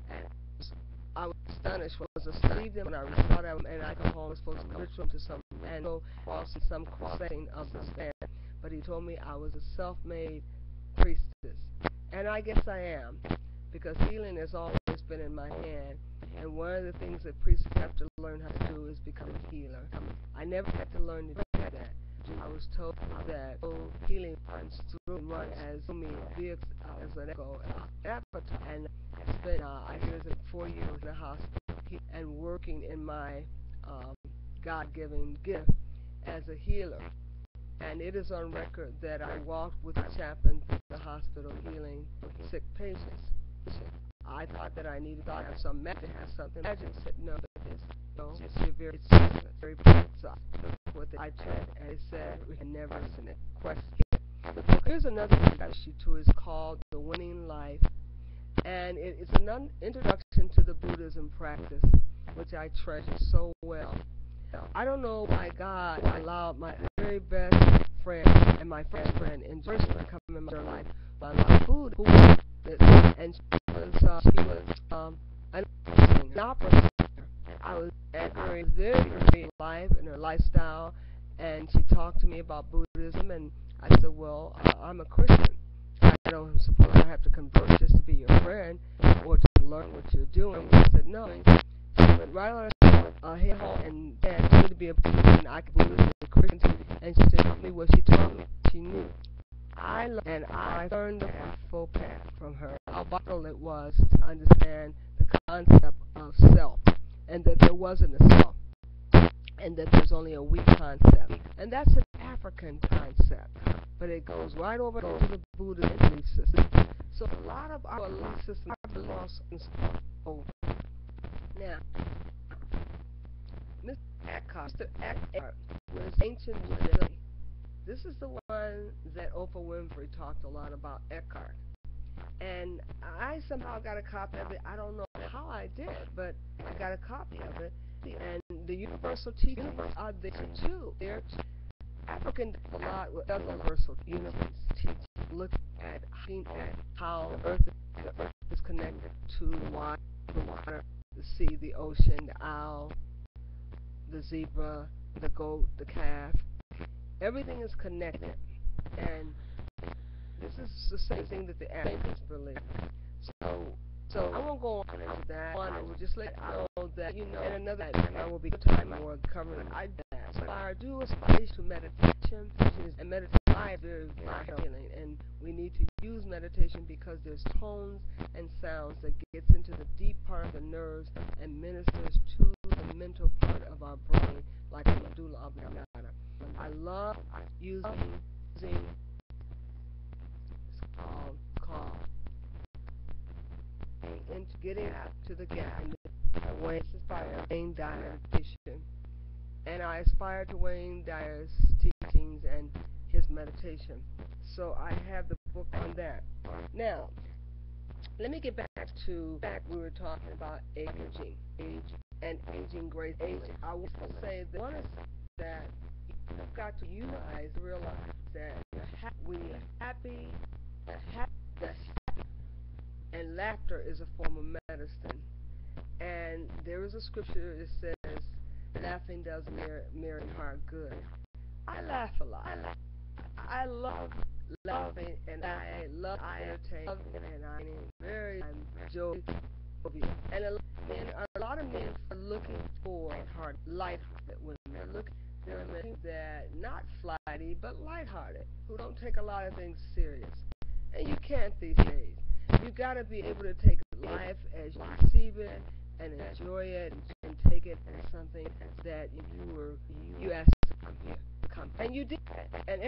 S1: astonished. Was asleep them when I saw them, and I come home was supposed to come to some and go also some crusade of the stand. But he told me I was a self-made priestess, and I guess I am, because healing has always been in my hand. And one of the things that priests have to learn how to do is become a healer. I never had to learn to do that. I was told that healing runs through and run as me as an echo avatar, and I spent I was 4 years in the hospital and working in my God-given gift as a healer. And it is on record that I walked with the chaplain through the hospital healing sick patients. I thought that I needed to have some magic, have something magic. I said, no, you're very precise. I turned and I said, we can never listen to question. Here's another thing that she too is called The Winning Life. And it's an introduction to the Buddhism practice, which I treasure so well. I don't know why God allowed my very best friend and my first friend in Jersey to come in my life. My food, and she was an opera singer. I was very, very life and her lifestyle, and she talked to me about Buddhism, and I said, well, I'm a Christian. I don't suppose I have to convert just to be your friend or to learn what you're doing. I said, no. She went right on head home and told me to be a Christian. I could believe in Christian, and she told me what she told me. She knew. I learned the full path from her. How vital it was to understand the concept of self, and that there wasn't a self. and that there's only a weak concept. And that's an African concept, but it goes right over to the Buddhist belief system. So a lot of our belief systems are lost over. Now, Mr. Eckhart was ancient wisdom. This is the one that Oprah Winfrey talked a lot about, Eckhart. And I somehow got a copy of it. I don't know how I did, but I got a copy of it. And the universal teachings are there too. They're African a lot with other universal teachings. Look at how the earth is connected to the water, the sea, the ocean, the owl, the zebra, the goat, the calf. Everything is connected. And this is the same thing that the Africans believe. So I won't go on into that. I will just let you know that, in another time I will be time more covering I aspire do aspire to meditation, and meditation is very healing, and we need to use meditation because there's tones and sounds that gets into the deep part of the nerves and ministers to the mental part of our brain, like a medulla oblongata. I love using called into getting out to the gap in the Wayne Dyer meditation. And I aspire to Wayne Dyer's teachings and his meditation. So I have the book on that. Now, let me get back we were talking about aging and aging gracefully. I will say that one is that you've got to realize that when you're happy, and laughter is a form of medicine. And there is a scripture that says, laughing does merry heart good. I laugh a lot. I love laughing, and I love entertaining, and I'm jovial. And a lot of men are looking for lighthearted women. They're looking that not flighty, but lighthearted, who don't take a lot of things serious. And you can't these days. You got to be able to take life as you receive it and enjoy it and take it as something that you asked to come here. And you did. And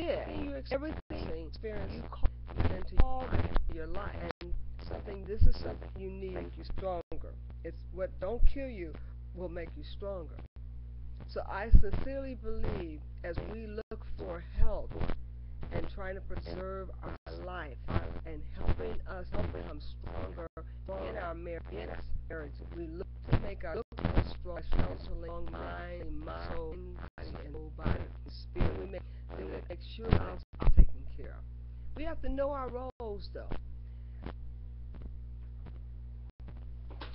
S1: you everything experience you call into all your life. And this is something you need to make you stronger. It's what don't kill you will make you stronger. So I sincerely believe as we look for health and trying to preserve our life and helping us become stronger in our marriage. We look to make our strong strong mind, soul, and whole body, and spirit. We make sure our are taken care of. We have to know our roles, though.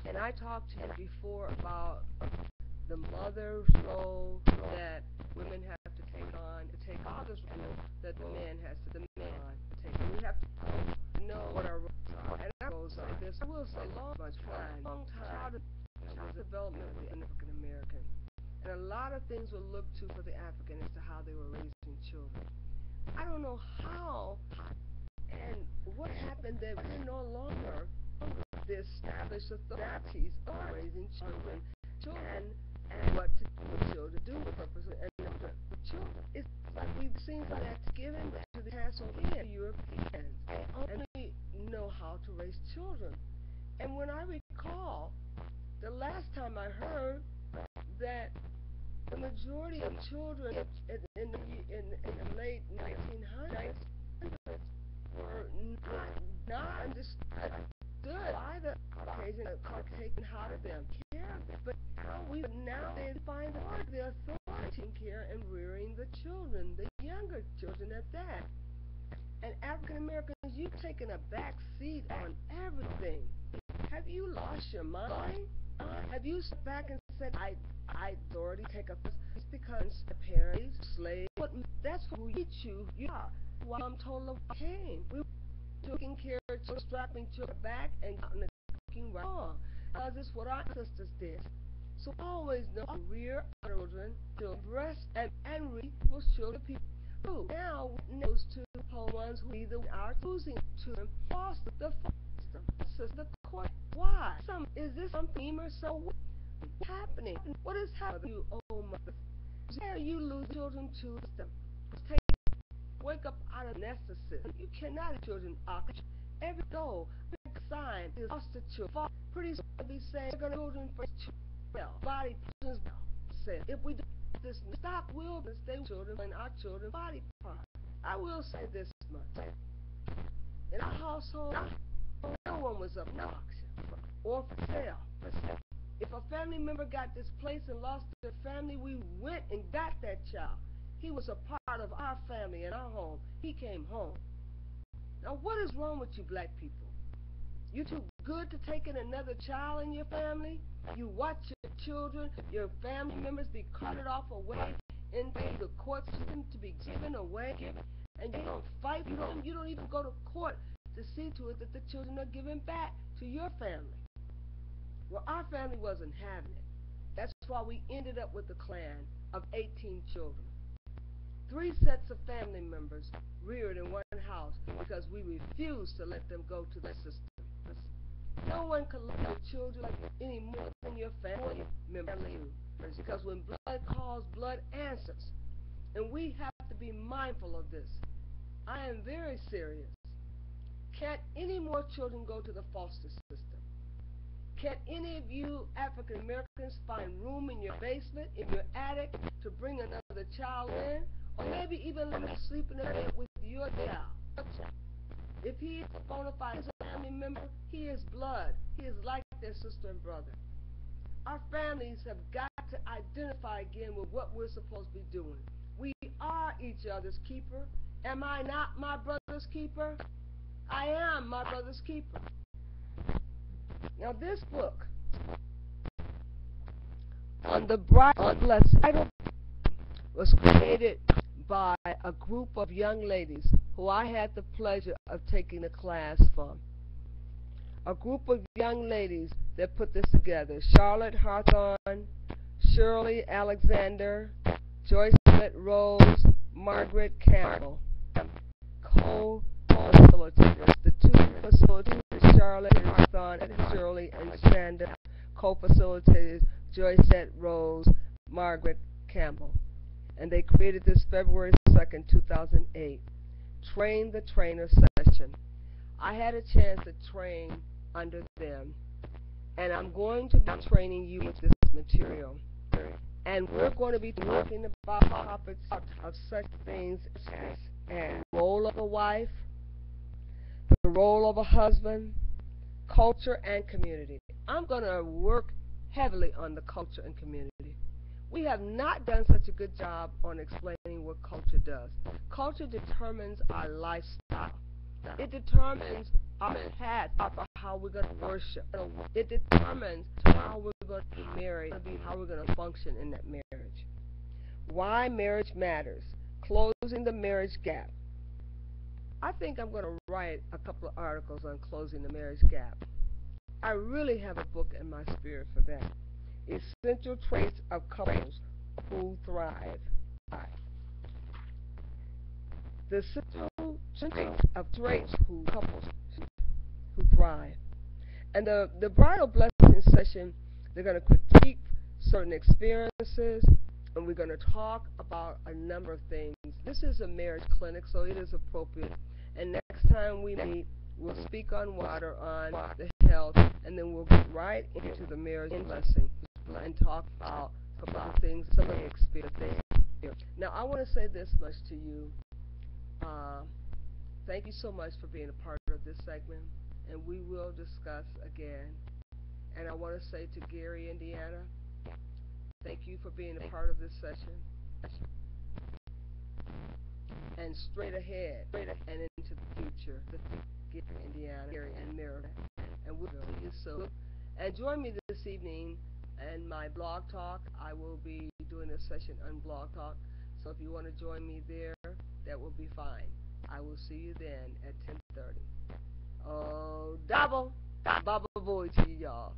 S1: And I talked to you before about the mother's role that women have to take on, to take all this role that the man has to demand on to take. And we have to know what our roles are. And our roles are this. I will say, long time child development with the African American. And a lot of things were looked to for the African as to how they were raising children. I don't know how and what happened that we're no longer the established authorities of raising children and what to do with children, do with purpose and with children. It's like we've seen that given to the past over here, Europeans only know how to raise children. And when I recall, the last time I heard that the majority of children in the late 1900s were not understood by the Caucasian how to them care, but now they find the authority in care and rearing the children, the younger children at that. And African Americans, you've taken a back seat on everything. Have you lost your mind? Have you sat back and said, I already take a place because my parents, slaves, that's who you are. Why I'm told of came. We were taking care of children, strapping children back and cooking wrong. Because it's what our ancestors did. So always know rear our children, breast and read those children people. Who now knows to the ones who either are choosing to foster the the court. Why? Is this some theme or so? What's happening? What is happening to you, oh mother? There you lose children to them. Wake up out of necessity. You cannot have children oxygen. Every goal, every sign is foster children. Pretty soon they'll be saying they're going to children for children. Body parts said. If we do this, stock will stay children and our children body parts. I will say this much. In our household, no one was up for auction or for sale. If a family member got displaced and lost their family, we went and got that child. He was a part of our family and our home. He came home. Now, what is wrong with you black people? You too good to take in another child in your family? You watch your children, your family members be carted off away into the court system to be given away, and you don't fight for them. You don't even go to court to see to it that the children are given back to your family. Well, our family wasn't having it. That's why we ended up with a clan of 18 children. 3 sets of family members reared in one house because we refused to let them go to the system. No one can love your children any more than your family members do. Because when blood calls, blood answers. And we have to be mindful of this. I am very serious. Can't any more children go to the foster system? Can any of you African Americans find room in your basement, in your attic, to bring another child in? Or maybe even let them sleep in a bed with your child? If he is a bona fide family member, he is blood. He is like their sister and brother. Our families have got to identify again with what we're supposed to be doing. We are each other's keeper. Am I not my brother's keeper? I am my brother's keeper. Now this book, On the Bright Blessing, was created by a group of young ladies who I had the pleasure of taking a class from. A group of young ladies that put this together. Charlotte Hawthorne, Shirley Alexander, Joyce Rose, Margaret Campbell, co-facilitators. The 2 facilitators, Charlotte Hawthorne and Shirley, and Shanda, co-facilitators, Joyce Rose, Margaret Campbell. And they created this February 2nd, 2008, Train the Trainer session. I had a chance to train under them, and I'm going to be training you with this material. And we're going to be talking about topics of such things as the role of a wife, the role of a husband, culture, and community. I'm going to work heavily on the culture and community. We have not done such a good job on explaining what culture does. Culture determines our lifestyle. It determines our path for how we're going to worship. It determines how we're going to be married, how we're going to function in that marriage. Why marriage matters. Closing the marriage gap. I think I'm going to write a couple of articles on closing the marriage gap. I really have a book in my spirit for that. Essential traits of couples who thrive. The essential traits of couples who thrive. And the bridal blessing session, they're going to critique certain experiences, and we're going to talk about a number of things. This is a marriage clinic, so it is appropriate. And next time we meet, we'll speak on water, on the health, and then we'll get right into the marriage blessing and talk about a couple of things, some of the experiences. Now, I want to say this much to you. Thank you so much for being a part of this segment, and we will discuss again. And I want to say to Gary, Indiana, thank you for being a part of this session. And straight ahead and into the future, Gary, Indiana, Gary, and Maryland. And we'll see you soon. And join me this evening in my blog talk. I will be doing a session on blog talk. So if you want to join me there, that will be fine. I will see you then at 10:30. Oh, double. Baba boy to y'all.